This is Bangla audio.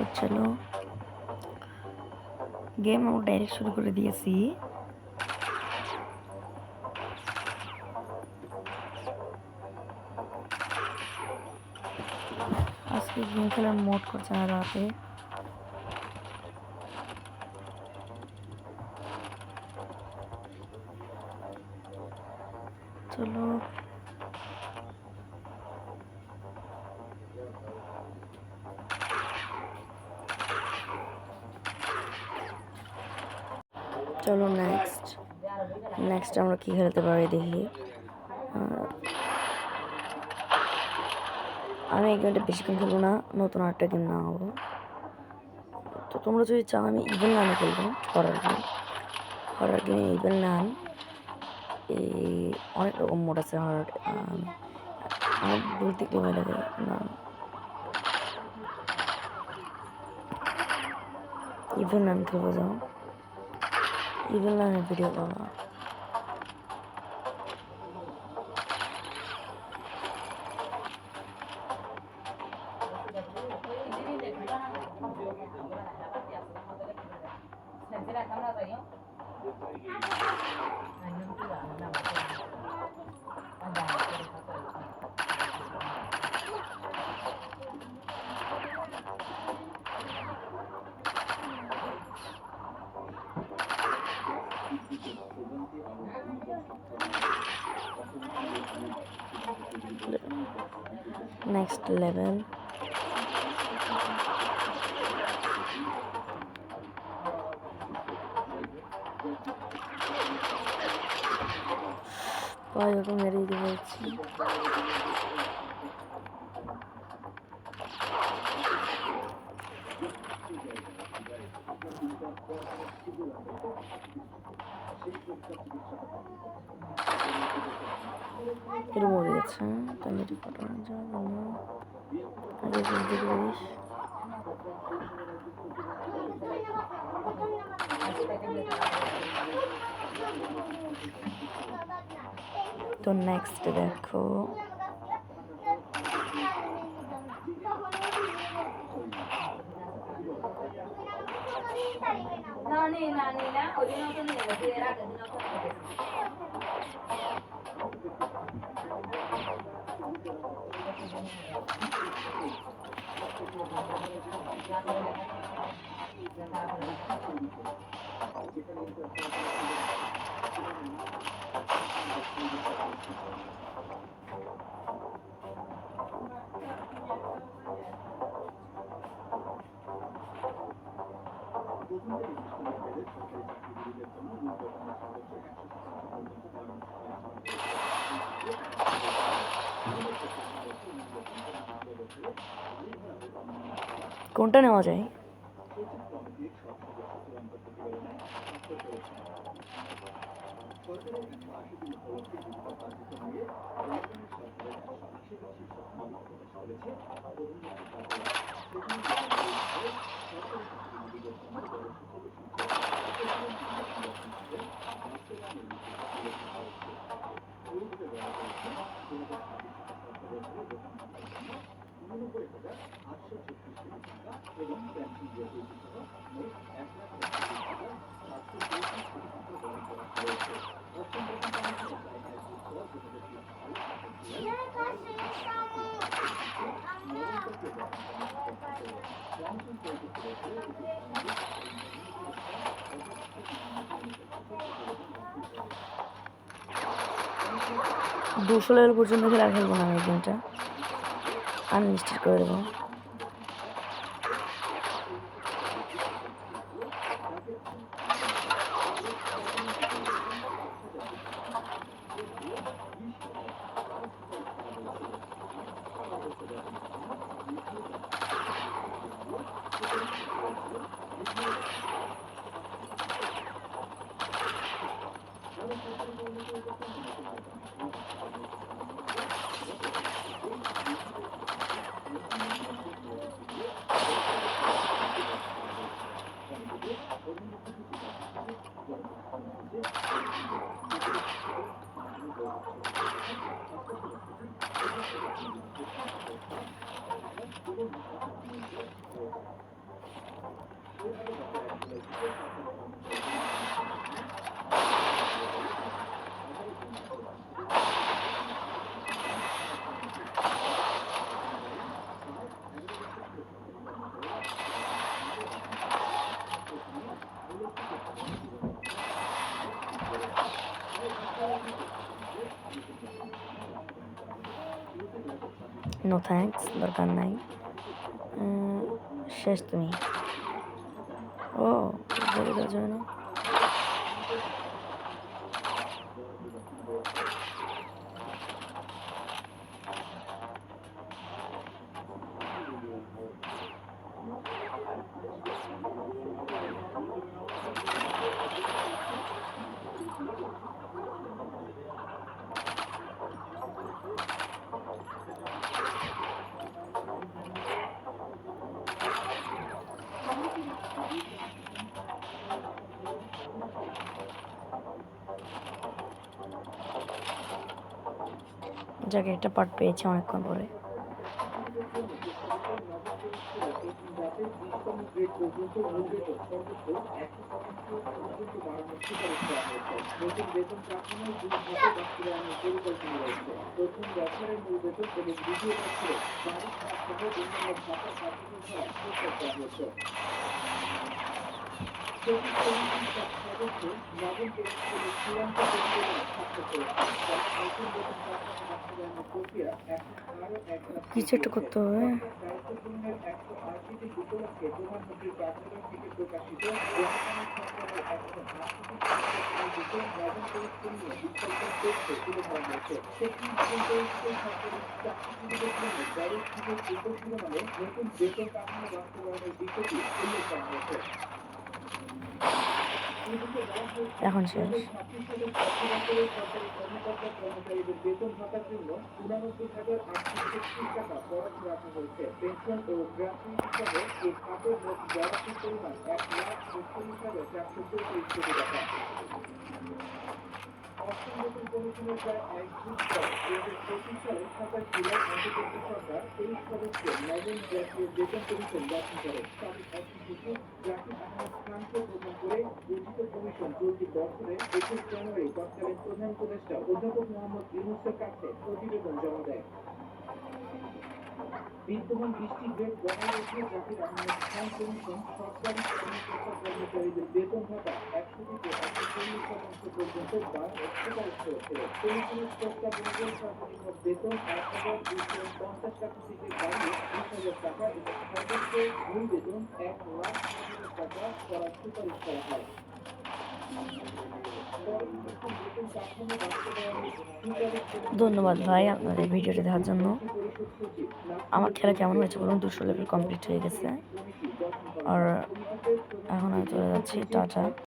হচ্ছিল। গেম আমরা ডাইরেক্ট শুরু করে দিয়েছি। আজকে গেম খেলার মোড করছে না রাতে। চলো চলো নেক্সট আমরা কি খেলতে পারি দেখি। আমি এই গেমটা বেশিক্ষণ খেলবো না, নতুন আরেকটা গেম না হবো। তো তোমরা যদি চাও আমি ইভেন লাইনে খেলবো। হরার গেমে ইভেন লাইন এই অনেক রকম মোড আছে। হরার আমার বলতে একটু ভয় লাগে না। ইভেন লাইন খেলবো, যাও ইভেন লাইনের ভিডিও পাবা। Next level. ওকে মেরে দিয়েছি। এটা মরে গেছে। তাহলে এটা পাঠানো যাবে না। আগে বলতে পারিস। তো নেক্সট দেখো, কোনটা নেওয়া যায়? দুশো লেভেল পর্যন্ত খেলে আর খেলবো না আমি গেমটা, আনলিস্টেড করে দেবো। নো থ্যাঙ্কস, দরকার নাই। শেষ তুমি। ও বলে দেওয়া যাবে না? যাকে একটা পার্ট পেয়েছি অনেকক্ষণ পরে। কিছু একটা করতে হবে। এখন শেষ। ধন্যবাদ ভাই আপনাদের ভিডিওটি দেখার জন্য। আমার খেলা কেমন হয়েছে বলুন? 200 লেভেল কমপ্লিট হয়ে গেছে। আর এখন আমি চলে যাচ্ছি, টাটা।